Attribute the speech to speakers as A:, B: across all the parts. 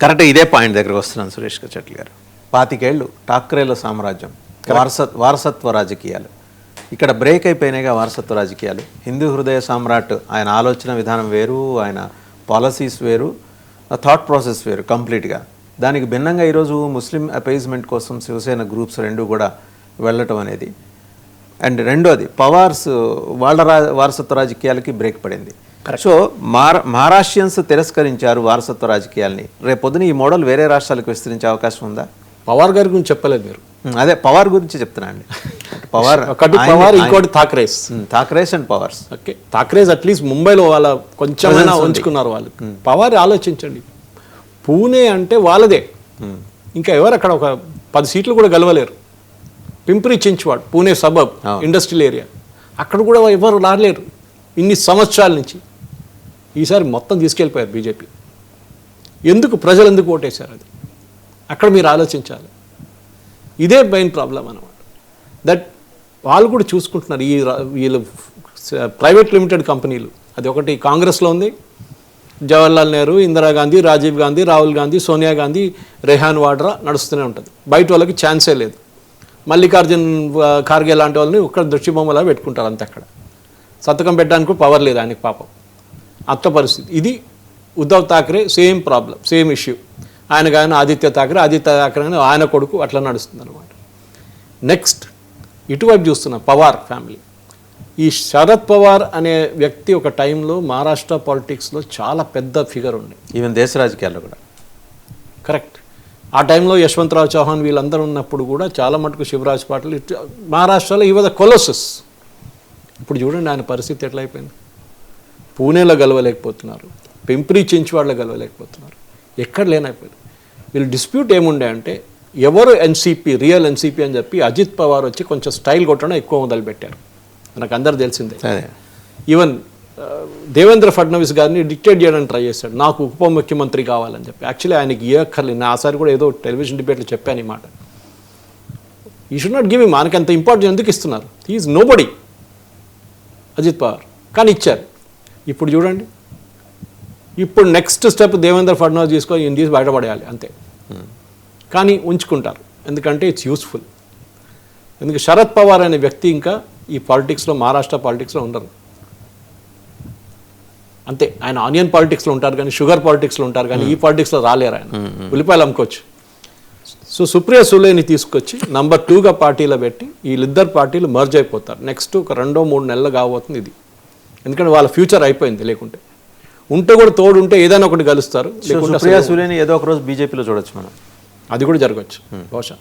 A: Correct. ఇదే point దగ్గరకు వస్తున్నాను సురేష్ కచ్చట్ల గారు. 25 ఏళ్ళు ఠాక్రేల సామ్రాజ్యం, వారసత్వ రాజకీయాలు ఇక్కడ బ్రేక్ అయిపోయినాయిగా. వారసత్వ రాజకీయాలు, హిందూ హృదయ సామ్రాట్ ఆయన ఆలోచన విధానం వేరు, ఆయన పాలసీస్ వేరు, థాట్ ప్రాసెస్ వేరు కంప్లీట్గా. దానికి భిన్నంగా ఈరోజు ముస్లిం అపైజ్మెంట్ కోసం శివసేన గ్రూప్స్ రెండు కూడా వెళ్ళటం అనేది. అండ్ రెండోది పవార్స్ వాళ్ళ వారసత్వ రాజకీయాలకి బ్రేక్ పడింది. సో మహారాష్ట్రియన్స్ తిరస్కరించారు వారసత్వ రాజకీయాల్ని. రేపొద్దున ఈ మోడల్ వేరే రాష్ట్రాలకు విస్తరించే అవకాశం ఉందా?
B: పవార్ గారి గురించి చెప్పలేదు మీరు.
A: అదే పవార్ గురించి చెప్తున్నా అండి. పవార్
B: ఇంకోటి థాక్రేస్
A: అండ్ పవార్స్.
B: ఓకే, థాక్రేస్ అట్లీస్ట్ ముంబైలో వాళ్ళ కొంచెమైనా ఉంచుకున్నారు వాళ్ళు. పవార్ ఆలోచించండి, పూణే అంటే వాళ్ళదే, ఇంకా ఎవరు అక్కడ ఒక 10 సీట్లు కూడా గెలవలేరు. Pimpri Chinchwad Pune suburb industrial area, అక్కడ కూడా ఎవరు రాలేరు ఇన్ని సంవత్సరాల నుంచి. ఈసారి మొత్తం తీసుకెళ్ళిపోయారు బీజేపీ. ఎందుకు ప్రజలు ఎందుకు ఓటేశారు? అది అక్కడ మీరు ఆలోచించాలి. ఇదే మెయిన్ ప్రాబ్లం అన్నమాట. దట్ వాళ్ళు కూడా చూసుకుంటున్నారు. వీళ్ళు ప్రైవేట్ లిమిటెడ్ కంపెనీలు, అది ఒకటి కాంగ్రెస్లో ఉంది, జవహర్లాల్ నెహ్రూ, ఇందిరాగాంధీ, రాజీవ్ గాంధీ, రాహుల్ గాంధీ, సోనియా గాంధీ, రెహాన్ వాడ్రా నడుస్తూనే ఉంటుంది. బయట వాళ్ళకి ఛాన్సే లేదు. మల్లికార్జున్ ఖార్గే లాంటి వాళ్ళని ఒక్కడ దృష్టి బొమ్మలా పెట్టుకుంటారు అంతే. అక్కడ సంతకం పెట్టడానికి పవర్ లేదు ఆయనకి పాపం. అంత పరిస్థితి. ఇది Uddhav Thackeray same problem, same issue. ఆయనకు ఆయన ఆదిత్య థాక్రే అని ఆయన కొడుకు అట్లా నడుస్తుంది అనమాట. నెక్స్ట్ ఇటువైపు చూస్తున్న పవార్ ఫ్యామిలీ. ఈ శరద్ పవార్ అనే వ్యక్తి ఒక టైంలో మహారాష్ట్ర పాలిటిక్స్లో చాలా పెద్ద ఫిగర్ ఉండే,
A: ఈవెన్ దేశ రాజకీయాల్లో కూడా.
B: కరెక్ట్. ఆ టైంలో యశ్వంతరావు చౌహాన్ వీళ్ళందరూ ఉన్నప్పుడు కూడా చాలా మటుకు శివరాజ్ పాటిల్ మహారాష్ట్రలో ఈ వాజ్ ద కొలోసస్. ఇప్పుడు చూడండి ఆయన పరిస్థితి ఎట్లా అయిపోయింది. పూణేలో గెలవలేకపోతున్నారు, పింప్రి చించ్వాడ్లో గెలవలేకపోతున్నారు, ఎక్కడ లేనైపోయింది. వీళ్ళు డిస్ప్యూట్ ఏముండే అంటే ఎవరు ఎన్సీపీ, రియల్ ఎన్సీపీ అని చెప్పి అజిత్ పవార్ వచ్చి కొంచెం స్టైల్ కొట్టడం ఎక్కువ మొదలుపెట్టారు. మనకు అందరు తెలిసిందే. ఈవెన్ దేవేంద్ర ఫడ్నవీస్ గారిని డిక్టేట్ చేయడానికి ట్రై చేశాడు, నాకు ఉప ముఖ్యమంత్రి కావాలని చెప్పి. యాక్చువల్లీ ఆయనకి ఇవ్వక్కర్లేదు. నా ఆసారి కూడా ఏదో టెలివిజన్ డిబేట్లో చెప్పాను ఈ మాట. You should not give him, ఆయనకి అంత ఇంపార్టెన్స్ ఎందుకు ఇస్తున్నారు? He is nobody Ajit Pawar, కానీ ఇచ్చారు. ఇప్పుడు చూడండి, ఇప్పుడు నెక్స్ట్ స్టెప్ దేవేంద్ర ఫడ్నవీస్ తీసుకొని ఈయన తీసి బయటపడేయాలి అంతే. కానీ ఉంచుకుంటారు ఎందుకంటే ఇట్స్ యూస్ఫుల్. ఎందుకంటే శరద్ పవార్ అనే వ్యక్తి ఇంకా ఈ పాలిటిక్స్లో, మహారాష్ట్ర పాలిటిక్స్లో ఉండరు అంతే. ఆయన ఆనియన్ పాలిటిక్స్లో ఉంటారు కానీ, షుగర్ పాలిటిక్స్లో ఉంటారు కానీ, ఈ పాలిటిక్స్లో రాలేరు. ఆయన ఉల్లిపాయలు అమ్ముకోవచ్చు. సో సుప్రియ సులేని తీసుకొచ్చి నంబర్ 2గా పార్టీలో పెట్టి వీళ్ళిద్దరు పార్టీలు మర్జ్ అయిపోతారు. నెక్స్ట్ ఒక 2-3 నెలలు కాబోతుంది ఇది. ఎందుకంటే వాళ్ళ ఫ్యూచర్ అయిపోయింది. లేకుంటే ఉంటే కూడా తోడు ఉంటే ఏదైనా ఒకటి కలుస్తారు.
A: సుప్రియా సులేని ఏదో ఒక రోజు బీజేపీలో చూడొచ్చు మనం.
B: అది కూడా జరగచ్చు బహుశా.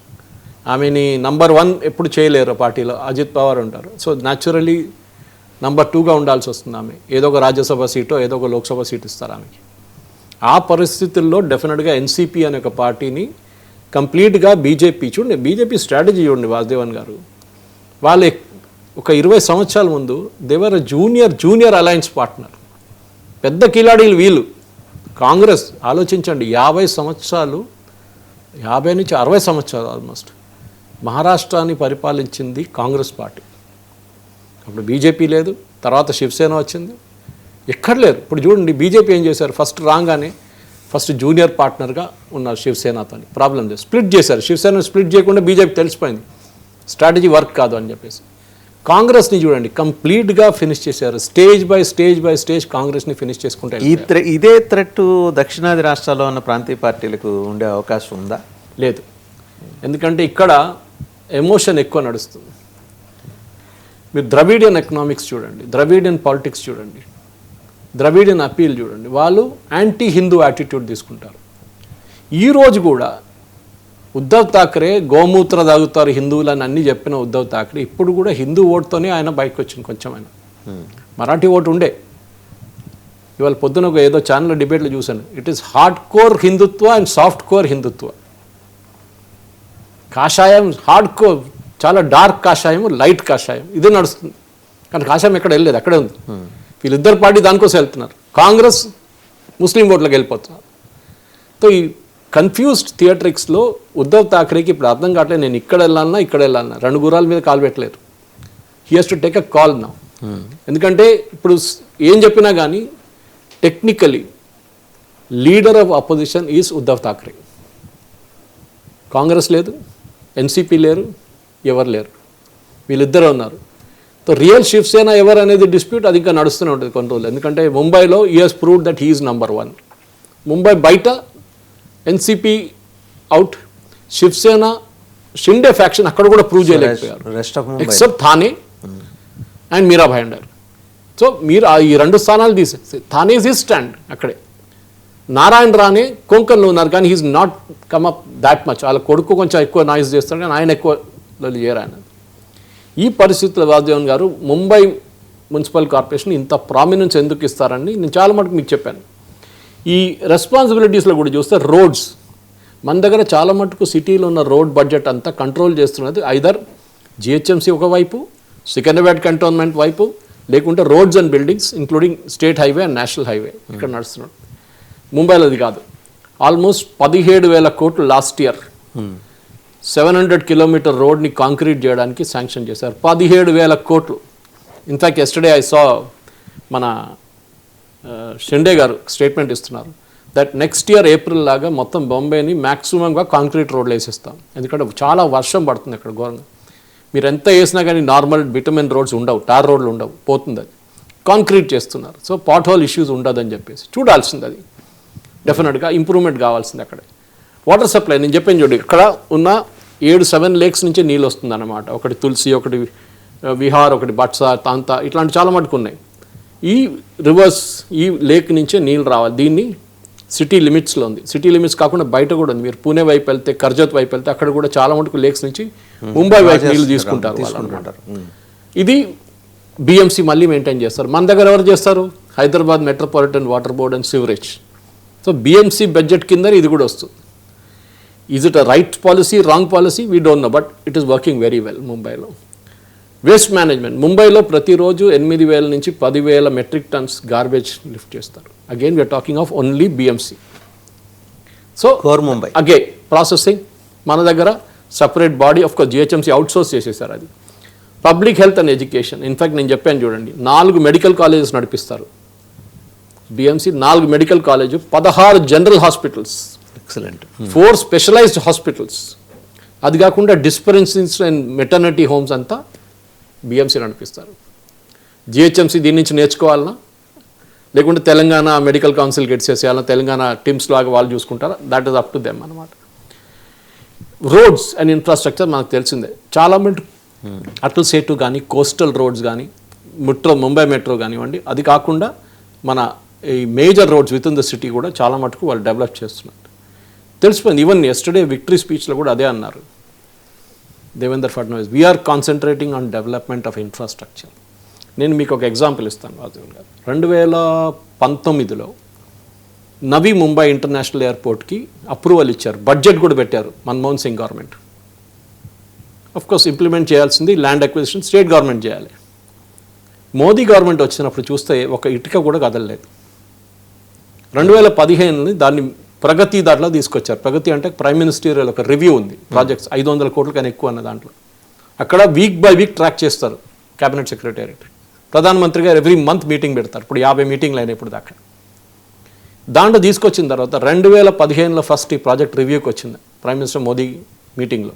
B: ఆమెని నంబర్ 1 ఎప్పుడు చేయలేరు పార్టీలో, అజిత్ పవార్ ఉంటారు. సో న్యాచురలీ నంబర్ 2గా ఉండాల్సి వస్తుంది ఆమె. ఏదో ఒక రాజ్యసభ సీటో ఏదో ఒక లోక్సభ సీట్ ఇస్తారు ఆమెకి. ఆ పరిస్థితుల్లో డెఫినెట్గా ఎన్సీపీ అనే ఒక పార్టీని కంప్లీట్గా బీజేపీ చూడండి, బీజేపీ స్ట్రాటజీ చూడండి. వాసుదేవన్ గారు వాళ్ళు ఒక 20 సంవత్సరాల ముందు దేవర్ జూనియర్ అలయన్స్ పార్ట్నర్, పెద్ద కిలాడీలు వీళ్ళు. కాంగ్రెస్ ఆలోచించండి, 50 సంవత్సరాలు, 50 నుంచి 60 సంవత్సరాలు ఆల్మోస్ట్ మహారాష్ట్రాన్ని పరిపాలించింది కాంగ్రెస్ పార్టీ. అప్పుడు బీజేపీ లేదు, తర్వాత శివసేన వచ్చింది, ఎక్కడ లేరు. ఇప్పుడు చూడండి బీజేపీ ఏం చేశారు, ఫస్ట్ జూనియర్ పార్ట్నర్గా ఉన్న శివసేనతో ప్రాబ్లం లేదు, స్ప్లిట్ చేశారు. శివసేన స్ప్లిట్ చేయకుండా బీజేపీ తెలిసిపోయింది స్ట్రాటజీ వర్క్ కాదు అని చెప్పేసి. కాంగ్రెస్ని చూడండి కంప్లీట్గా ఫినిష్ చేశారు. స్టేజ్ బై స్టేజ్ కాంగ్రెస్ని ఫినిష్ చేసుకుంటే
A: ఇదే థ్రెట్ దక్షిణాది రాష్ట్రాల్లో ఉన్న ప్రాంతీయ పార్టీలకు ఉండే అవకాశం ఉందా?
B: లేదు. ఎందుకంటే ఇక్కడ ఎమోషన్ ఎక్కువ నడుస్తుంది. మీరు ద్రవిడియన్ ఎకనామిక్స్ చూడండి, ద్రవిడియన్ పాలిటిక్స్ చూడండి, ద్రవిడియన్ అపీల్ చూడండి. వాళ్ళు యాంటీ హిందూ యాటిట్యూడ్ తీసుకుంటారు. ఈరోజు కూడా ఉద్ధవ్ థాక్రే గోమూత్ర తాగుతారు హిందువులు అని అన్నీ చెప్పిన ఉద్ధవ్ థాక్రే ఇప్పుడు కూడా హిందూ ఓటుతోనే ఆయన బయటకు వచ్చింది. కొంచెం ఆయన మరాఠీ ఓటు ఉండే. ఇవాళ పొద్దున ఒక ఏదో ఛానల్ డిబేట్లో చూశాను, it is hardcore Hindutva and soft core Hindutva. కాషాయం హార్డ్ కోర్, చాలా డార్క్ కాషాయం, లైట్ కాషాయం, ఇదే నడుస్తుంది. కానీ కాషాయం ఎక్కడ వెళ్ళలేదు, అక్కడే ఉంది. వీళ్ళిద్దరు పార్టీ దానికోసం వెళ్తున్నారు. కాంగ్రెస్ ముస్లిం ఓట్లకు వెళ్ళిపోతున్నారు. సో ఈ కన్ఫ్యూజ్డ్ థియేట్రిక్స్లో ఉద్ధవ్ థాక్రేకి ఇప్పుడు అర్థం కావట్లేదు, నేను ఇక్కడ వెళ్ళాలన్నా 2 గుర్రాల మీద కాలు పెట్టలేరు. He has to take a call now. ఎందుకంటే ఇప్పుడు ఏం చెప్పినా కానీ technically leader of opposition is Uddhav Thackeray. Congress లేదు, ఎన్సీపీ లేరు, ఎవరు లేరు, వీళ్ళిద్దరే ఉన్నారు. సో రియల్ శివసేన ఎవరు అనేది డిస్ప్యూట్ అది ఇంకా నడుస్తూనే ఉంటుంది కొన్ని రోజులు. ఎందుకంటే ముంబైలో ఈ he's proved that he is number 1. Mumbai బయట NCP out, Shiv Sena Shinde faction అక్కడ కూడా ప్రూవ్ చేయలేకపోయారు,
A: rest of Mumbai
B: except Thane and Mira Bhayandar. So మీరు ఈ 2 స్థానాలు తీసేసి థానే ఈజ్ హిస్ స్టాండ్ అక్కడే. నారాయణ రానే కొంకన్లో ఉన్నారు కానీ he is not come up that much. వాళ్ళ కొడుకు కొంచెం ఎక్కువ నాయిస్ చేస్తాడు కానీ ఆయన ఎక్కువ చేయరు ఆయన. ఈ పరిస్థితుల్లో వాసుదేవన్ గారు ముంబై మున్సిపల్ కార్పొరేషన్ ఇంత ప్రామినెన్స్ ఎందుకు ఇస్తారని నేను చాలా మటుకు మీకు చెప్పాను. ఈ రెస్పాన్సిబిలిటీస్లో కూడా చూస్తే రోడ్స్ మన దగ్గర చాలా మటుకు సిటీలో ఉన్న రోడ్ బడ్జెట్ అంతా కంట్రోల్ చేస్తున్నది ఐదర్ జిహెచ్ఎంసీ ఒకవైపు, సికింద్రాబాద్ కంటోన్మెంట్ వైపు, లేకుంటే roads and buildings including state highway and national highway ఇక్కడ నడుస్తున్నాడు. ముంబైలో అది కాదు. ఆల్మోస్ట్ 17,000 కోట్లు లాస్ట్ ఇయర్ 700 కిలోమీటర్ రోడ్ని కాంక్రీట్ చేయడానికి శాంక్షన్ చేశారు. 17,000 కోట్లు. ఇన్ఫ్యాక్ట్ ఎస్టర్డే ఐ సా మన షిండే గారు స్టేట్మెంట్ ఇస్తున్నారు దట్ నెక్స్ట్ ఇయర్ ఏప్రిల్ లాగా మొత్తం బాంబేని మ్యాక్సిమంగా కాంక్రీట్ రోడ్లు వేసేస్తాం. ఎందుకంటే చాలా వర్షం పడుతుంది అక్కడ ఘోరంగా. మీరు ఎంత వేసినా కానీ నార్మల్ బిటమిన్ రోడ్స్ ఉండవు, టార్ రోడ్లు ఉండవు, పోతుంది అది. కాంక్రీట్ చేస్తున్నారు. సో పాట్ హోల్ ఇష్యూస్ ఉండదని చెప్పేసి చూడాల్సింది అది. డెఫినెట్గా ఇంప్రూవ్మెంట్ కావాల్సింది అక్కడే. వాటర్ సప్లై నేను చెప్పాను చూడండి, ఇక్కడ ఉన్న 7 లేక్స్ నుంచి నీళ్ళు వస్తుంది అన్నమాట. ఒకటి తులసి, ఒకటి విహార్, ఒకటి బట్సా, తాంతా, ఇట్లాంటి చాలా మటుకు ఉన్నాయి. ఈ రివర్స్ ఈ లేక్ నుంచే నీళ్ళు రావాలి. దీన్ని సిటీ లిమిట్స్లో ఉంది. సిటీ లిమిట్స్ కాకుండా బయట కూడా ఉంది. మీరు పూణే వైపు వెళ్తే, కర్జత్ వైపు వెళ్తే అక్కడ కూడా చాలా మటుకు లేక్స్ నుంచి ముంబై వైపు నీళ్ళు తీసుకుంటారు. ఇది బిఎంసీ మళ్ళీ మెయింటైన్ చేస్తారు. మన దగ్గర ఎవరు చేస్తారు? Hyderabad metropolitan water board and sewerage. So BMC budget కింద ఇది కూడా వస్తుంది. Is it a right policy, wrong policy, we don't know, but it is working very well ముంబైలో. వేస్ట్ మేనేజ్మెంట్ ముంబైలో ప్రతిరోజు 8,000 నుంచి 10,000 మెట్రిక్ టన్స్ గార్బేజ్ లిఫ్ట్ చేస్తారు. Again we are talking of only BMC. So
A: core Mumbai
B: again processing మన దగ్గర separate body, of course GHMC outsource చేసేసారు అది. Public health and education, in fact నేను చెప్పాను చూడండి, 4 మెడికల్ కాలేజెస్ నడిపిస్తారు BMC. 4 medical college, 16 general hospitals,
A: excellent,
B: 4 specialised hospitals. అది కాకుండా డిస్పెన్సరీస్ అండ్ మెటర్నిటీ హోమ్స్ అంతా బిఎంసీ నడిపిస్తారు. జిహెచ్ఎంసీ దీని నుంచి నేర్చుకోవాలన్నా, లేకుంటే తెలంగాణ మెడికల్ కౌన్సిల్కి ఇచ్చేసేయాలన్నా, తెలంగాణ టీమ్స్ లాగా వాళ్ళు చూసుకుంటారా, that is up to them అనమాట. రోడ్స్ అండ్ ఇన్ఫ్రాస్ట్రక్చర్ మనకు తెలిసిందే. చాలా మటుకు అటల్ సేటు కానీ, కోస్టల్ రోడ్స్ కానీ, ముంబై మెట్రో కానివ్వండి, అది కాకుండా మన ఈ major roads with in the city కూడా చాలా మటుకు వాళ్ళు డెవలప్ చేస్తున్నారు. తెలిసిపోయింది. ఈవెన్ ఎస్టర్డే విక్టరీ స్పీచ్లో కూడా అదే అన్నారు Devendra Fadnavis, we are concentrating on development of infrastructure. నేను మీకు ఒక ఎగ్జాంపుల్ ఇస్తాను వాసుదేవన్ గారు. 2019లో నవీ ముంబై ఇంటర్నేషనల్ ఎయిర్పోర్ట్కి అప్రూవల్ ఇచ్చారు, బడ్జెట్ కూడా పెట్టారు Manmohan Singh government. Course implement చేయాల్సింది ల్యాండ్ అక్విజిషన్ స్టేట్ గవర్నమెంట్ చేయాలి. మోదీ గవర్నమెంట్ వచ్చినప్పుడు చూస్తే ఒక ఇటుక కూడా కదలలేదు. 2015 దాన్ని ప్రగతి దాంట్లో తీసుకొచ్చారు. ప్రగతి అంటే ప్రైమ్ మినిస్టీరియల్ ఒక రివ్యూ ఉంది, ప్రాజెక్ట్స్ 500 కోట్ల కన్నా ఎక్కువ అన్న దాంట్లో. అక్కడ వీక్ బై వీక్ ట్రాక్ చేస్తారు క్యాబినెట్ సెక్రటేరియట్. ప్రధానమంత్రి గారు ఎవ్రీ మంత్ మీటింగ్ పెడతారు. ఇప్పుడు 50 మీటింగ్లు అయినాయి ఇప్పుడు దాకా. దాంట్లో తీసుకొచ్చిన తర్వాత 2015లో ఫస్ట్ ఈ ప్రాజెక్ట్ రివ్యూకి వచ్చింది ప్రైమ్ మినిస్టర్ మోదీ మీటింగ్లో.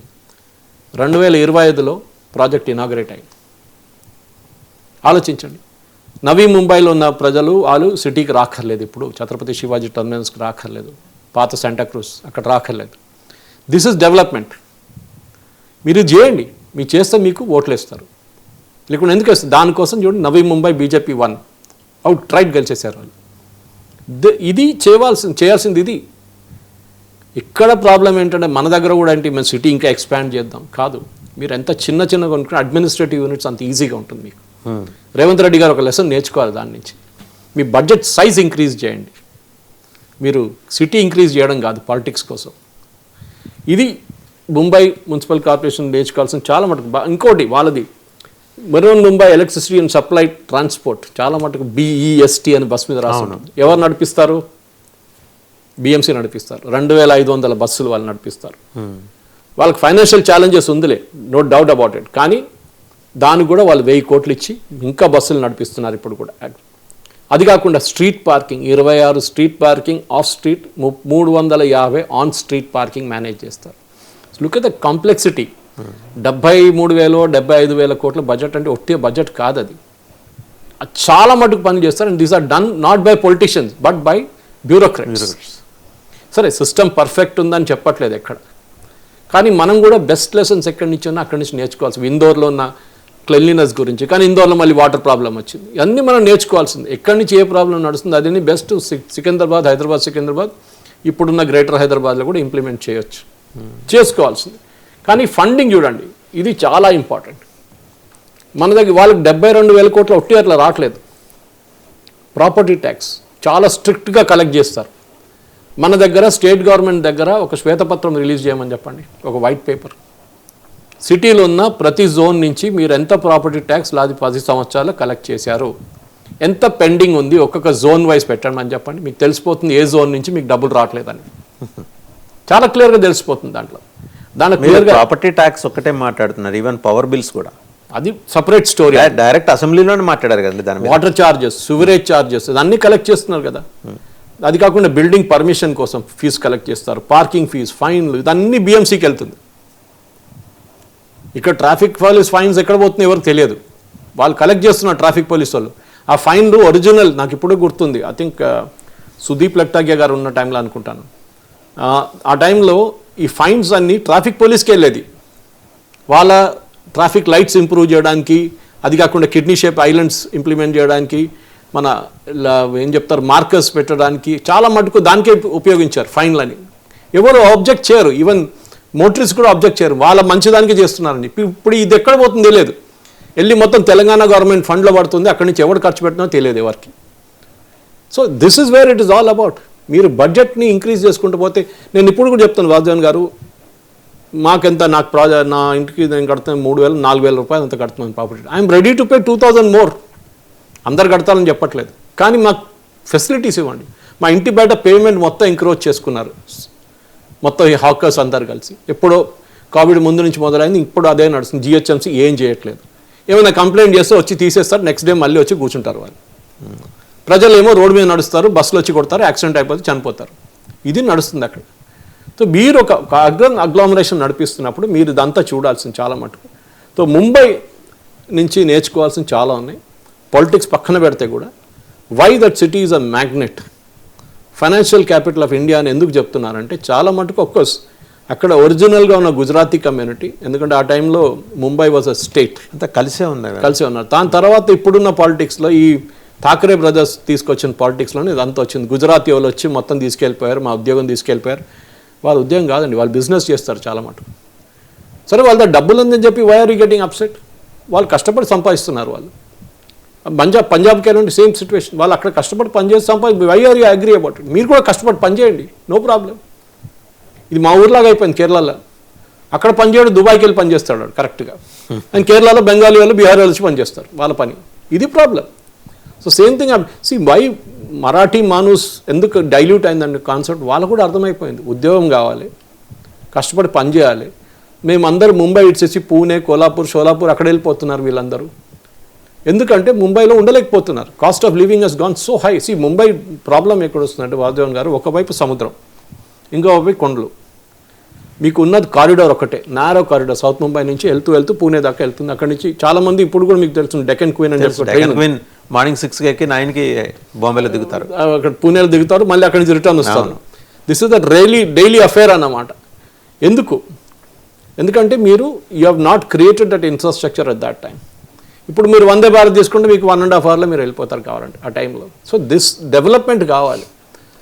B: 2025లో ప్రాజెక్ట్ ఇనాగరేట్ అయింది. ఆలోచించండి, నవీ ముంబైలో ఉన్న ప్రజలు వాళ్ళు సిటీకి రాక్కర్లేదు, ఇప్పుడు ఛత్రపతి శివాజీ టర్మినల్స్కి రాక్కర్లేదు, పాత శాంటాక్రూజ్ అక్కడ రాక్కర్లేదు. This is development. మీరు చేయండి, మీరు చేస్తే మీకు ఓట్లు వేస్తారు, లేకుండా ఎందుకు వేస్తారు? దానికోసం చూడండి, నవీ ముంబై బీజేపీ 1 అవుట్ రైట్ గెలిచేశారు వాళ్ళు. ఇది చేయాల్సింది ఇది. ఇక్కడ ప్రాబ్లం ఏంటంటే మన దగ్గర కూడా ఏంటి, మేము సిటీ ఇంకా ఎక్స్పాండ్ చేద్దాం కాదు. మీరు ఎంత చిన్న కొనుక్కున్న అడ్మినిస్ట్రేటివ్ యూనిట్స్ అంత ఈజీగా ఉంటుంది మీకు. రేవంత్ రెడ్డి గారు ఒక లెసన్ నేర్చుకోవాలి దాని నుంచి. మీ బడ్జెట్ సైజ్ ఇంక్రీజ్ చేయండి, మీరు సిటీ ఇంక్రీజ్ చేయడం కాదు పాలిటిక్స్ కోసం. ఇది ముంబై మున్సిపల్ కార్పొరేషన్ నేర్చుకోవాల్సిన చాలా మటుకు. ఇంకోటి వాళ్ళది maroon Mumbai electricity and supply transport చాలా మటుకు BEST అని బస్ మీద రాస్తున్నారు. ఎవరు నడిపిస్తారు? బిఎంసీ నడిపిస్తారు. 2,500 బస్సులు వాళ్ళు నడిపిస్తారు. వాళ్ళకి ఫైనాన్షియల్ ఛాలెంజెస్ ఉందిలే, నో డౌట్ అబౌట్ ఇట్. కానీ దానికి కూడా వాళ్ళు 1,000 కోట్లు ఇచ్చి ఇంకా బస్సులు నడిపిస్తున్నారు ఇప్పుడు కూడా. అది కాకుండా street parking 26 street parking off street 350 on street parking manage చేస్తారు. Look at the complexity. 73,000 75,000 కోట్ల బడ్జెట్ అంటే ఒట్టి బడ్జెట్ కాదు అది. చాలా మటుకు పని చేస్తారు. And these are done not by politicians but by bureaucrats. సరే సిస్టమ్ పర్ఫెక్ట్ ఉందని చెప్పట్లేదు ఎక్కడ, కానీ మనం కూడా బెస్ట్ లెసన్స్ ఎక్కడి నుంచి ఉన్నా అక్కడి నుంచి నేర్చుకోవాల్సింది. ఇందోర్లో ఉన్న క్లెన్లీనెస్ గురించి, కానీ ఇందోర్లో మళ్ళీ వాటర్ ప్రాబ్లం వచ్చింది. ఇవన్నీ మనం నేర్చుకోవాల్సింది. ఎక్కడి నుంచి ఏ ప్రాబ్లం నడుస్తుంది అదని బెస్ట్ సికింద్రాబాద్, హైదరాబాద్, సికింద్రాబాద్ ఇప్పుడున్న గ్రేటర్ హైదరాబాద్లో కూడా ఇంప్లిమెంట్ చేయొచ్చు, చేసుకోవాల్సింది. కానీ ఫండింగ్ చూడండి, ఇది చాలా ఇంపార్టెంట్. మన దగ్గర వాళ్ళకి 72,000 కోట్ల ఒట్టి అట్లా రావట్లేదు. ప్రాపర్టీ ట్యాక్స్ చాలా స్ట్రిక్ట్గా కలెక్ట్ చేస్తారు. మన దగ్గర స్టేట్ గవర్నమెంట్ దగ్గర ఒక శ్వేతపత్రం రిలీజ్ చేయమని చెప్పండి, ఒక వైట్ పేపర్. సిటీలో ఉన్న ప్రతి జోన్ నుంచి మీరు ఎంత ప్రాపర్టీ ట్యాక్స్ 10 సంవత్సరాలు కలెక్ట్ చేశారు, ఎంత పెండింగ్ ఉంది, ఒక్కొక్క జోన్ వైజ్ పెట్టండి అని చెప్పండి. మీకు తెలిసిపోతుంది ఏ జోన్ నుంచి మీకు డబ్బులు రావట్లేదని. చాలా క్లియర్గా తెలిసిపోతుంది దాంట్లో. క్లియర్గా
A: ప్రాపర్టీ ట్యాక్స్ ఒక్కటే మాట్లాడుతున్నారు, ఈవెన్ పవర్ బిల్స్ కూడా
B: అది సపరేట్ స్టోరీ.
A: డైరెక్ట్ అసెంబ్లీలోనే మాట్లాడారు కదండి దాని మీద.
B: వాటర్ ఛార్జెస్, సివరేజ్ ఛార్జెస్ అన్నీ కలెక్ట్ చేస్తున్నారు కదా. అది కాకుండా బిల్డింగ్ పర్మిషన్ కోసం ఫీజు కలెక్ట్ చేస్తారు, పార్కింగ్ ఫీజు, ఫైన్లు, ఇదన్నీ బిఎంసీకి వెళ్తుంది. ఇక్కడ ట్రాఫిక్ పోలీస్ ఫైన్స్ ఎక్కడ పోతున్నాయి ఎవరికి తెలియదు, వాళ్ళు కలెక్ట్ చేస్తున్నారు ట్రాఫిక్ పోలీస్ వాళ్ళు. ఆ ఫైన్లు ఒరిజినల్ నాకు ఇప్పుడు గుర్తుంది, ఐ థింక్ సుదీప్ లక్టాగ్య గారు ఉన్న టైంలో అనుకుంటాను. ఆ టైంలో ఈ ఫైన్స్ అన్నీ ట్రాఫిక్ పోలీస్కి వెళ్ళేది. వాళ్ళ ట్రాఫిక్ లైట్స్ ఇంప్రూవ్ చేయడానికి, అది కాకుండా కిడ్నీ షేప్ ఐలాండ్స్ ఇంప్లిమెంట్ చేయడానికి, మన ఏం చెప్తారు మార్కర్స్ పెట్టడానికి, చాలా మటుకు దానికే ఉపయోగించారు ఫైన్లని. ఎవరు ఆబ్జెక్ట్ చేయరు, ఈవెన్ మోటరీస్ కూడా ఆబ్జెక్ట్ చేయరు, వాళ్ళ మంచిదానికి చేస్తున్నారండి. ఇప్పుడు ఇది ఎక్కడ పోతుందో తెలియదు, వెళ్ళి మొత్తం తెలంగాణ గవర్నమెంట్ ఫండ్లో పడుతుంది, అక్కడి నుంచి ఎవరు ఖర్చు పెట్టినా తెలియదు ఎవరికి. So this is where it is all about. మీరు బడ్జెట్ని ఇంక్రీజ్ చేసుకుంటూ పోతే, నేను ఇప్పుడు కూడా చెప్తాను వాసుదేవన్ గారు, మాకెంత నాకు నా ఇంటికి నేను కడుతున్నాను 3,000 4,000 రూపాయలు అంత కడుతున్నాను property. I'm ready to pay 2,000 more. అందరు కడతారని చెప్పట్లేదు, కానీ మాకు ఫెసిలిటీస్ ఇవ్వండి. మా ఇంటి బయట పేమెంట్ మొత్తం ఎంకరేజ్ చేసుకున్నారు మొత్తం ఈ హాకర్స్ అందరు కలిసి. ఎప్పుడో కోవిడ్ ముందు నుంచి మొదలైంది, ఇప్పుడు అదే నడుస్తుంది. జిహెచ్ఎంసీ ఏం చేయట్లేదు. ఏమైనా కంప్లైంట్ చేస్తే వచ్చి తీసేస్తారు, నెక్స్ట్ డే మళ్ళీ వచ్చి కూర్చుంటారు వాళ్ళు. ప్రజలు ఏమో రోడ్డు మీద నడుస్తారు, బస్సులో వచ్చి కొడతారు, యాక్సిడెంట్ అయిపోతే చనిపోతారు. ఇది నడుస్తుంది అక్కడ. సో మీరు ఒక అగ్లామరేషన్ నడిపిస్తున్నప్పుడు మీరు ఇదంతా చూడాల్సింది చాలా మటుకు. సో ముంబై నుంచి నేర్చుకోవాల్సింది చాలా ఉన్నాయి. పాలిటిక్స్ పక్కన పెడితే కూడా why that city is a magnet, financial capital of India అని ఎందుకు చెప్తున్నారంటే, చాలా మటుకు అఫ్కోర్స్ అక్కడ ఒరిజినల్గా ఉన్న గుజరాతీ కమ్యూనిటీ, ఎందుకంటే ఆ టైంలో ముంబై వాజ్ అ స్టేట్,
A: అంతా కలిసే
B: ఉన్నారు. దాని తర్వాత ఇప్పుడున్న పాలిటిక్స్లో ఈ ఠాకరే బ్రదర్స్ తీసుకొచ్చిన పాలిటిక్స్లోనే ఇదంతా వచ్చింది. గుజరాతీ వాళ్ళు వచ్చి మొత్తం తీసుకెళ్ళిపోయారు, మా ఉద్యోగం తీసుకెళ్ళిపోయారు. వాళ్ళ ఉద్యోగం కాదండి, వాళ్ళు బిజినెస్ చేస్తారు చాలా మటుకు. సరే వాళ్ళ దగ్గర డబ్బులు ఉందని చెప్పి why are you getting upset? వాళ్ళు కష్టపడి సంపాదిస్తున్నారు. వాళ్ళు పంజాబ్కి వెళ్ళండి, సేమ్ సిచ్యువేషన్. వాళ్ళు అక్కడ కష్టపడి పనిచేసి why are you agree about it? మీరు కూడా కష్టపడి పనిచేయండి, నో ప్రాబ్లం. ఇది మా ఊర్లాగా అయిపోయింది కేరళలో. అక్కడ పనిచేయడు, దుబాయ్కి వెళ్ళి పనిచేస్తాడు కరెక్ట్గా. అండ్ కేరళలో బెంగాలీ వాళ్ళు, బీహారీ వాళ్ళు వచ్చి పనిచేస్తారు, వాళ్ళ పని. ఇది problem. So same thing see why Marathi manoos ఎందుకు డైల్యూట్ అయిందండి కాన్సెప్ట్, వాళ్ళకు కూడా అర్థమైపోయింది. ఉద్యోగం కావాలి, కష్టపడి పనిచేయాలి. మేమందరూ ముంబై ఇడ్చేసి పూణే, కోల్హాపూర్, షోలాపూర్ అక్కడ వెళ్ళిపోతున్నారు వీళ్ళందరూ. ఎందుకంటే ముంబైలో ఉండలేకపోతున్నారు. Cost of living has gone so high. See Mumbai problem ఎక్కడ వస్తుందంటే వాసుదేవన్ గారు, ఒకవైపు సముద్రం, ఇంకోవైపు కొండలు. మీకు ఉన్నది కారిడార్ ఒకటే, నారో కారిడార్. సౌత్ ముంబై నుంచి వెళ్తూ పూణే దాకా వెళ్తుంది. అక్కడి నుంచి చాలా మంది ఇప్పుడు కూడా మీకు తెలుస్తుంది డెక్కన్ క్వీన్ అని చెప్పి
A: మార్నింగ్ 6కి ఎక్కి 9కి బాంబేలో దిగుతారు,
B: అక్కడ పూణేలో దిగుతారు, మళ్ళీ అక్కడి నుంచి రిటర్న్ వస్తారు. This is the daily affair అన్నమాట. ఎందుకంటే మీరు you have not created that infrastructure at that time. ఇప్పుడు మీరు వందే భారత్ తీసుకుంటే మీకు 1.5 అవర్లో మీరు వెళ్ళిపోతారు కావాలంటే ఆ టైంలో. సో దిస్ డెవలప్మెంట్ కావాలి.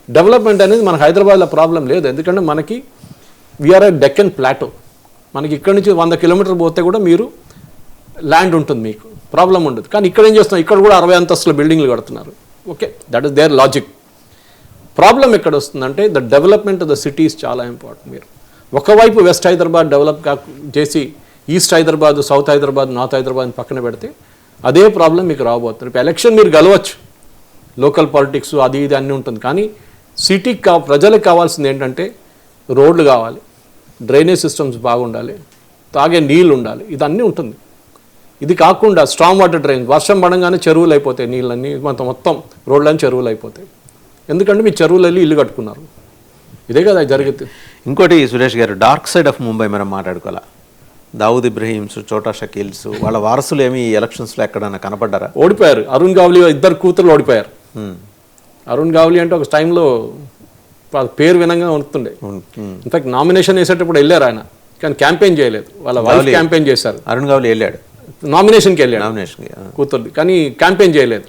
B: డెవలప్మెంట్ అనేది మన హైదరాబాద్లో ప్రాబ్లం లేదు, ఎందుకంటే మనకి వీఆర్ ఎ డెక్కన్ ప్లాటో. మనకి ఇక్కడ నుంచి 100 కిలోమీటర్లు పోతే కూడా మీరు ల్యాండ్ ఉంటుంది, మీకు ప్రాబ్లం ఉండదు. కానీ ఇక్కడ ఏం చేస్తున్నాం, ఇక్కడ కూడా 60 అంతస్తుల బిల్డింగ్లు కడుతున్నారు. Okay, that is their logic. Problem ఎక్కడ వస్తుందంటే the development of the cities చాలా ఇంపార్టెంట్. మీరు ఒకవైపు వెస్ట్ హైదరాబాద్ డెవలప్ చేసి east Hyderabad, south Hyderabad, north Hyderabad పక్కన పెడితే అదే ప్రాబ్లం మీకు రాబోతుంది. ఇప్పుడు ఎలక్షన్ మీరు గెలవచ్చు, లోకల్ పాలిటిక్స్ అది ఇది అన్నీ ఉంటుంది, కానీ సిటీకి ప్రజలకు కావాల్సింది ఏంటంటే రోడ్లు కావాలి, డ్రైనేజ్ సిస్టమ్స్ బాగుండాలి, తాగే నీళ్ళు ఉండాలి, ఇదన్నీ ఉంటుంది. ఇది కాకుండా స్ట్రాంగ్ వాటర్ డ్రైన్, వర్షం పడంగానే చెరువులు అయిపోతాయి, నీళ్ళన్నీ మొత్తం రోడ్లన్నీ చెరువులు అయిపోతాయి. ఎందుకంటే మీ చెరువులు వెళ్ళి ఇల్లు కట్టుకున్నారు. ఇదే కదా జరిగింది.
A: ఇంకోటి సురేష్ గారు, డార్క్ సైడ్ ఆఫ్ ముంబై మనం మాట్లాడుకోవాలా. దావుద్ ఇబ్రహీమ్స్, చోటా షకీల్స్, వాళ్ళ వారసులు ఏమి ఈ ఎలక్షన్స్లో ఎక్కడన్నా కనపడ్డారా?
B: ఓడిపోయారు. అరుణ్ గావ్లీ ఇద్దరు కూతురు ఓడిపోయారు. అరుణ్ గావ్లీ అంటే ఒక టైంలో పేరు వినంగా వస్తుండే. ఇన్ఫాక్ట్ నామినేషన్ వేసేటప్పుడు వెళ్ళారు ఆయన, కానీ క్యాంపెయిన్ చేయలేదు. వాళ్ళ వైఫ్ క్యాంపెయిన్ చేశారు.
A: అరుణ్ గావ్లీ వెళ్ళాడు,
B: నామినేషన్కి వెళ్ళాడు కూతుర్ది, కానీ క్యాంపెయిన్ చేయలేదు.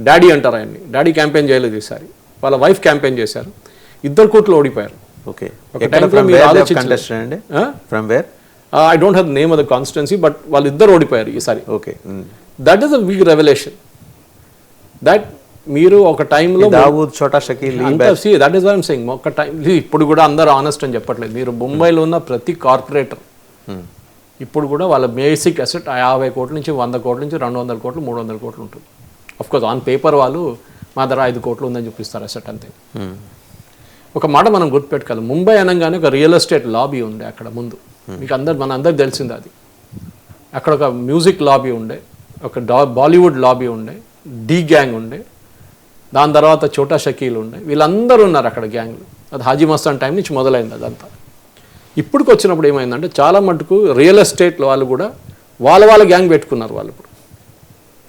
B: డాడీ అంటారు ఆయన్ని, డాడీ క్యాంపెయిన్ చేయలేదు ఈసారి. వాళ్ళ వైఫ్ క్యాంపెయిన్ చేశారు. ఇద్దరు కూతురు ఓడిపోయారు.
A: Okay,
B: I don't have the name of the constituency, but వాళ్ళు ఇద్దరు ఓడిపోయారు ఈసారి.
A: Okay,
B: that is a big revolution. That మీరు ఒక టైంలో
A: Dawood, Chhota Shakeel,
B: that is what I'm saying. ఒక టైం, ఇప్పుడు కూడా అందరూ ఆనెస్ట్ అని చెప్పట్లేదు. మీరు ముంబైలో ఉన్న ప్రతి కార్పొరేటర్ ఇప్పుడు కూడా వాళ్ళ బేసిక్ అసెట్ 50 కోట్ల నుంచి 100 కోట్ల నుంచి 200 కోట్లు 300 కోట్లు ఉంటుంది. అఫ్కోర్స్ ఆన్ పేపర్ వాళ్ళు మా దగ్గర 5 కోట్లు ఉందని చూపిస్తారు అసెట్ అంతే. ఒక మాట మనం గుర్తుపెట్టుకోవాలి, ముంబై అనగానే ఒక రియల్ ఎస్టేట్ లాబీ ఉండే అక్కడ ముందు. మీకు మన అందరికి తెలిసింది అది. అక్కడ ఒక మ్యూజిక్ లాబీ ఉండే, ఒక బాలీవుడ్ లాబీ ఉండే, డి గ్యాంగ్ ఉండే, దాని తర్వాత చోటా షకీల్ ఉండే, వీళ్ళందరూ ఉన్నారు అక్కడ గ్యాంగ్లు. అది హాజీ మస్తాన్ టైం నుంచి మొదలైంది అదంతా. ఇప్పటికి వచ్చినప్పుడు ఏమైందంటే చాలా మటుకు రియల్ ఎస్టేట్ వాళ్ళు కూడా వాళ్ళ గ్యాంగ్ పెట్టుకున్నారు. వాళ్ళు ఇప్పుడు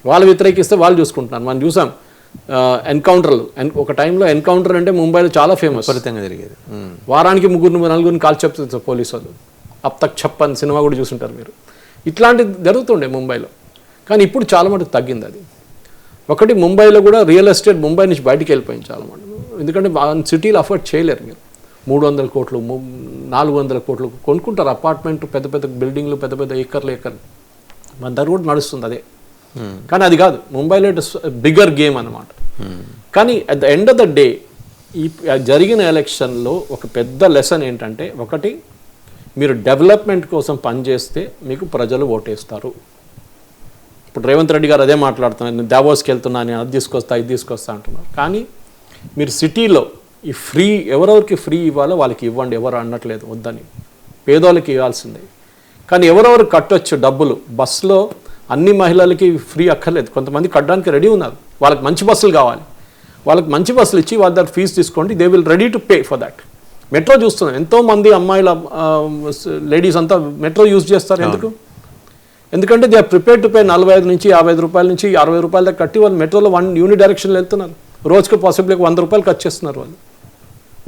B: వాళ్ళు వ్యతిరేకిస్తే వాళ్ళు చూసుకుంటున్నారు. మనం చూసాం ఎన్కౌంటర్లు. ఒక టైంలో ఎన్కౌంటర్ అంటే ముంబైలో చాలా ఫేమస్,
A: ఫలితంగా జరిగేది.
B: వారానికి 3-4 కాల్ చెప్తారు పోలీసు వాళ్ళు. అబ్ తక్ ఛప్పన్ సినిమా కూడా చూసుంటారు మీరు. ఇట్లాంటిది జరుగుతుండే ముంబైలో, కానీ ఇప్పుడు చాలా మటుకు తగ్గింది అది. ఒకటి ముంబైలో కూడా రియల్ ఎస్టేట్ ముంబై నుంచి బయటికి వెళ్ళిపోయింది చాలా మటుకు. ఎందుకంటే సిటీలో అఫోర్డ్ చేయలేరు. మీరు 300 కోట్లు 400 కోట్లు కొనుక్కుంటారు అపార్ట్మెంట్, పెద్ద పెద్ద బిల్డింగ్లు, పెద్ద పెద్ద ఏకర్లు. మన దగ్గర కూడా నడుస్తుంది అదే. కానీ అది కాదు, ముంబైలో ఇట్ ఇస్ బిగ్గర్ గేమ్ అన్నమాట. కానీ at the end of the day ఈ జరిగిన ఎలక్షన్లో ఒక పెద్ద లెసన్ ఏంటంటే, ఒకటి మీరు డెవలప్మెంట్ కోసం పనిచేస్తే మీకు ప్రజలు ఓటేస్తారు. ఇప్పుడు రేవంత్ రెడ్డి గారు అదే మాట్లాడుతున్నారు, నేను దావోస్కి వెళ్తున్నాను, నేను అది తీసుకొస్తా ఇది తీసుకొస్తా అంటున్నారు. కానీ మీరు సిటీలో ఈ ఫ్రీ ఎవరెవరికి ఫ్రీ ఇవ్వాలో వాళ్ళకి ఇవ్వండి, ఎవరు అనట్లేదు వద్దని, పేదోళ్ళకి ఇవ్వాల్సిందే. కానీ ఎవరెవరు కట్టొచ్చు డబ్బులు, బస్సులో అన్ని మహిళలకి ఫ్రీ అక్కర్లేదు, కొంతమంది కట్టడానికి రెడీ ఉన్నారు. వాళ్ళకి మంచి బస్సులు కావాలి, వాళ్ళకి మంచి బస్సులు ఇచ్చి వాళ్ళ దగ్గర ఫీజు తీసుకోండి, they will ready to pay for that. Metro చూస్తున్నాం, ఎంతోమంది అమ్మాయిల లేడీస్ అంతా మెట్రో యూజ్ చేస్తారు. ఎందుకంటే they are prepared to pay 45 నుంచి 55 రూపాయల నుంచి 60 రూపాయల దాకా కట్టి వాళ్ళు మెట్రోలో 1 యూనిట్ డైరెక్షన్లో వెళ్తున్నారు. రోజుకి పాసిబుల్ 100 రూపాయలు ఖర్చు చేస్తున్నారు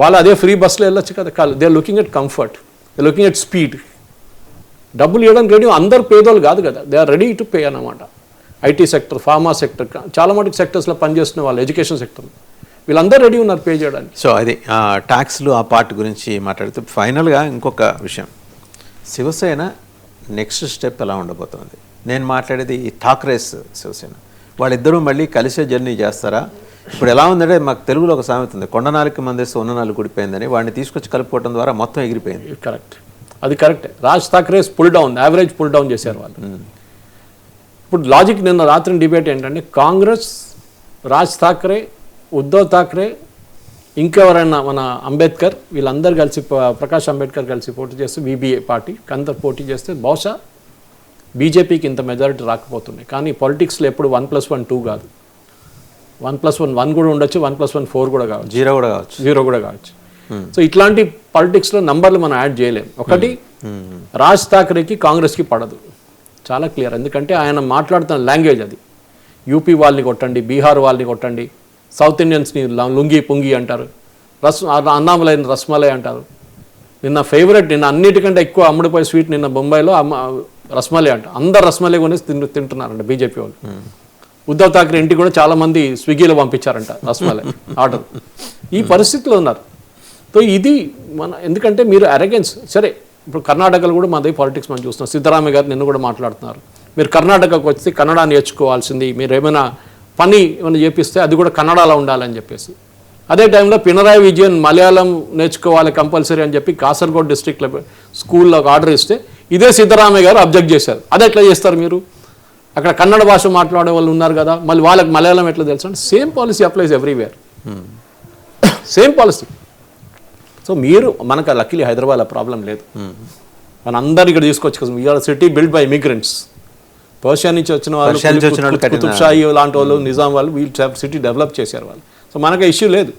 B: వాళ్ళు అదే ఫ్రీ బస్సులో వెళ్ళొచ్చు కదా. They are looking at comfort, they looking at speed. డబ్బులు ఇవ్వడానికి రెడీ, అందరు పేదోళ్ళు కాదు కదా, they are ready to pay అన్నమాట. ఐటీ సెక్టర్, ఫార్మా సెక్టర్, చాలా మటుకు సెక్టర్స్లో పనిచేస్తున్న వాళ్ళు, ఎడ్యుకేషన్ సెక్టర్, వీళ్ళందరూ రెడీ ఉన్నారు పే చేయడానికి.
A: సో అది ట్యాక్స్లు ఆ పార్ట్ గురించి మాట్లాడుతూ ఫైనల్గా ఇంకొక విషయం, శివసేన నెక్స్ట్ స్టెప్ ఎలా ఉండబోతోంది? నేను మాట్లాడేది ఈ ఠాక్రేస్ శివసేన, వాళ్ళిద్దరూ మళ్ళీ కలిసే జర్నీ చేస్తారా? ఇప్పుడు ఎలా ఉందంటే మాకు తెలుగులో ఒక సామెత ఉంది, కొండ నాలుగు మందేస్తే ఉన్న నాలుగు గుడిపోయిందని, వాడిని తీసుకొచ్చి కలుపుకోవడం ద్వారా మొత్తం ఎగిరిపోయింది.
B: కరెక్ట్, అది కరెక్టే. Raj Thackeray's pull down, average pull down చేశారు వాళ్ళు. ఇప్పుడు లాజిక్ నిన్న రాత్రి డిబేట్ ఏంటంటే, కాంగ్రెస్, రాజ్ ఠాక్రే, ఉద్ధవ్ ఠాక్రే, ఇంకెవరైనా మన అంబేద్కర్, వీళ్ళందరూ కలిసి, ప్రకాష్ అంబేద్కర్ కలిసి పోటీ చేస్తే, బీబీఏ పార్టీ అందరు పోటీ చేస్తే బహుశా బీజేపీకి ఇంత మెజారిటీ రాకపోతున్నాయి. కానీ పాలిటిక్స్లో ఎప్పుడు 1+1 2 కాదు, 1+1 1 కూడా ఉండొచ్చు, 1+1 4 కూడా కావచ్చు, 0 కూడా కావచ్చు. సో ఇట్లాంటి పాలిటిక్స్లో నంబర్లు మనం యాడ్ చేయలేము. ఒకటి, రాజ్ ఠాక్రేకి కాంగ్రెస్కి పడదు, చాలా క్లియర్. ఎందుకంటే ఆయన మాట్లాడుతున్న లాంగ్వేజ్ అది, యూపీ వాళ్ళని కొట్టండి, బీహార్ వాళ్ళని కొట్టండి, సౌత్ ఇండియన్స్ని లుంగి పుంగి అంటారు, అన్నామలైన రస్మలై అంటారు. నిన్న ఫేవరెట్, నిన్న అన్నిటికంటే ఎక్కువ అమ్ముడిపోయే స్వీట్ నిన్న బొంబాయిలో రస్మలై అంట, అందరు రస్మలై కొనేసి తింటున్నారంట బీజేపీ వాళ్ళు. ఉద్ధవ్ ఠాక్రే ఇంటికి కూడా చాలామంది స్విగ్గీలో పంపించారంట రస్మలై ఆర్డర్. ఈ పరిస్థితిలో ఉన్నారు. సో ఇది ఎందుకంటే మీరు అరెగెన్స్, సరే ఇప్పుడు కర్ణాటకలో కూడా మన దగ్గర పాలిటిక్స్ మనం చూస్తున్నాం. సిద్ధరామయ్య గారు నిన్న కూడా మాట్లాడుతున్నారు, మీరు కర్ణాటకకు వచ్చి కన్నడ నేర్చుకోవాల్సింది, మీరు ఏమైనా పని ఏమైనా చేపిస్తే అది కూడా కన్నడలో ఉండాలని చెప్పేసి. అదే టైంలో పినరాయి విజయన్ మలయాళం నేర్చుకోవాలి కంపల్సరీ అని చెప్పి కాసర్గోడ్ డిస్ట్రిక్ట్లో స్కూల్లో ఒక ఆర్డర్ ఇస్తే, ఇదే సిద్ధరామయ్య గారు అబ్జెక్ట్ చేశారు. అది ఎట్లా చేస్తారు మీరు, అక్కడ కన్నడ భాష మాట్లాడే వాళ్ళు ఉన్నారు కదా, మళ్ళీ వాళ్ళకి మలయాళం ఎట్లా తెలుసు అంటే, same policy applies everywhere, same policy. So మీరు, మనకు లక్కీలీ హైదరాబాద్ ప్రాబ్లం లేదు, మన అందరు ఇక్కడ తీసుకొచ్చి, we are city build by immigrants, Persia నుంచి వచ్చిన
A: పర్షియా నుంచి వచ్చిన వాళ్ళు
B: వాళ్ళు కుతుబ్ షాహీ లాంటి వాళ్ళు నిజాం వాళ్ళు వీళ్ళు సిటీ డెవలప్ చేశారు వాళ్ళు. సో మనకు ఇష్యూ లేదు,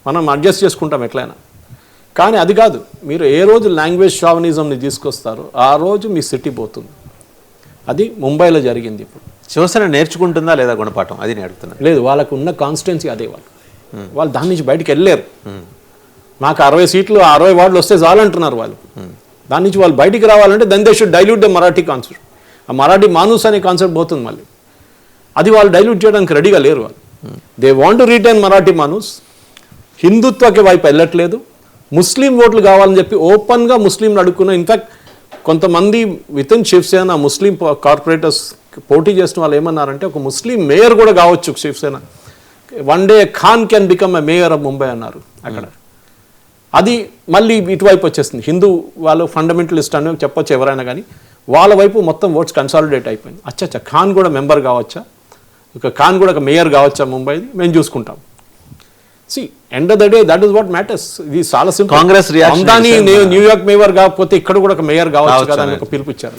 B: మనం అడ్జస్ట్ చేసుకుంటాం ఎట్లయినా. కానీ అది కాదు, మీరు ఏ రోజు లాంగ్వేజ్ షావనిజంని తీసుకొస్తారో ఆ రోజు మీ సిటీ పోతుంది. అది ముంబైలో జరిగింది. ఇప్పుడు
A: శివసేన నేర్చుకుంటుందా లేదా గుణపాఠం, అది నేను అడుగుతున్నాను.
B: లేదు, వాళ్ళకు ఉన్న కాన్స్టిట్యున్సీ అదే. వాళ్ళు దాని నుంచి బయటకు వెళ్ళలేరు. మాకు 60 సీట్లు 60 వార్డులు వస్తే చాలంటున్నారు వాళ్ళు. దాని నుంచి వాళ్ళు బయటికి రావాలంటే then they should dilute the Marathi concept. ఆ మరాఠీ మానూస్ అనే కాన్సెప్ట్ పోతుంది మళ్ళీ. అది వాళ్ళు డైల్యూట్ చేయడానికి రెడీగా లేరు వాళ్ళు. They want to retain Marathi manoos. హిందుత్వకి వైపు వెళ్ళట్లేదు. ముస్లిం ఓట్లు కావాలని చెప్పి ఓపెన్గా ముస్లింలు అడుక్కున్న. ఇన్ఫ్యాక్ట్ కొంతమంది within Shiv Sena Muslim corporators పోటీ చేసిన వాళ్ళు ఏమన్నారంటే ఒక ముస్లిం మేయర్ కూడా కావచ్చు Shiv Sena. One day Khan can become a mayor of Mumbai అన్నారు అక్కడ. అది మళ్ళీ ఇటువైపు వచ్చేస్తుంది. హిందూ వాళ్ళు ఫండమెంటలిస్ట్ అని చెప్పొచ్చు ఎవరైనా, కానీ వాళ్ళ వైపు మొత్తం ఓట్స్ కన్సాలిడేట్ అయిపోయింది. అచ్చా ఖాన్ కూడా మెంబర్ కావచ్చా, ఖాన్ కూడా ఒక మేయర్ కావచ్చా ముంబైది, మేము చూసుకుంటాం. See end of the day that is what matters. ఇది చాలా simple.
A: Congress reaction
B: New York mayor కాకపోతే ఇక్కడ కూడా ఒక మేయర్ కావచ్చు కదా అని ఒక పిలుపు ఇచ్చారు.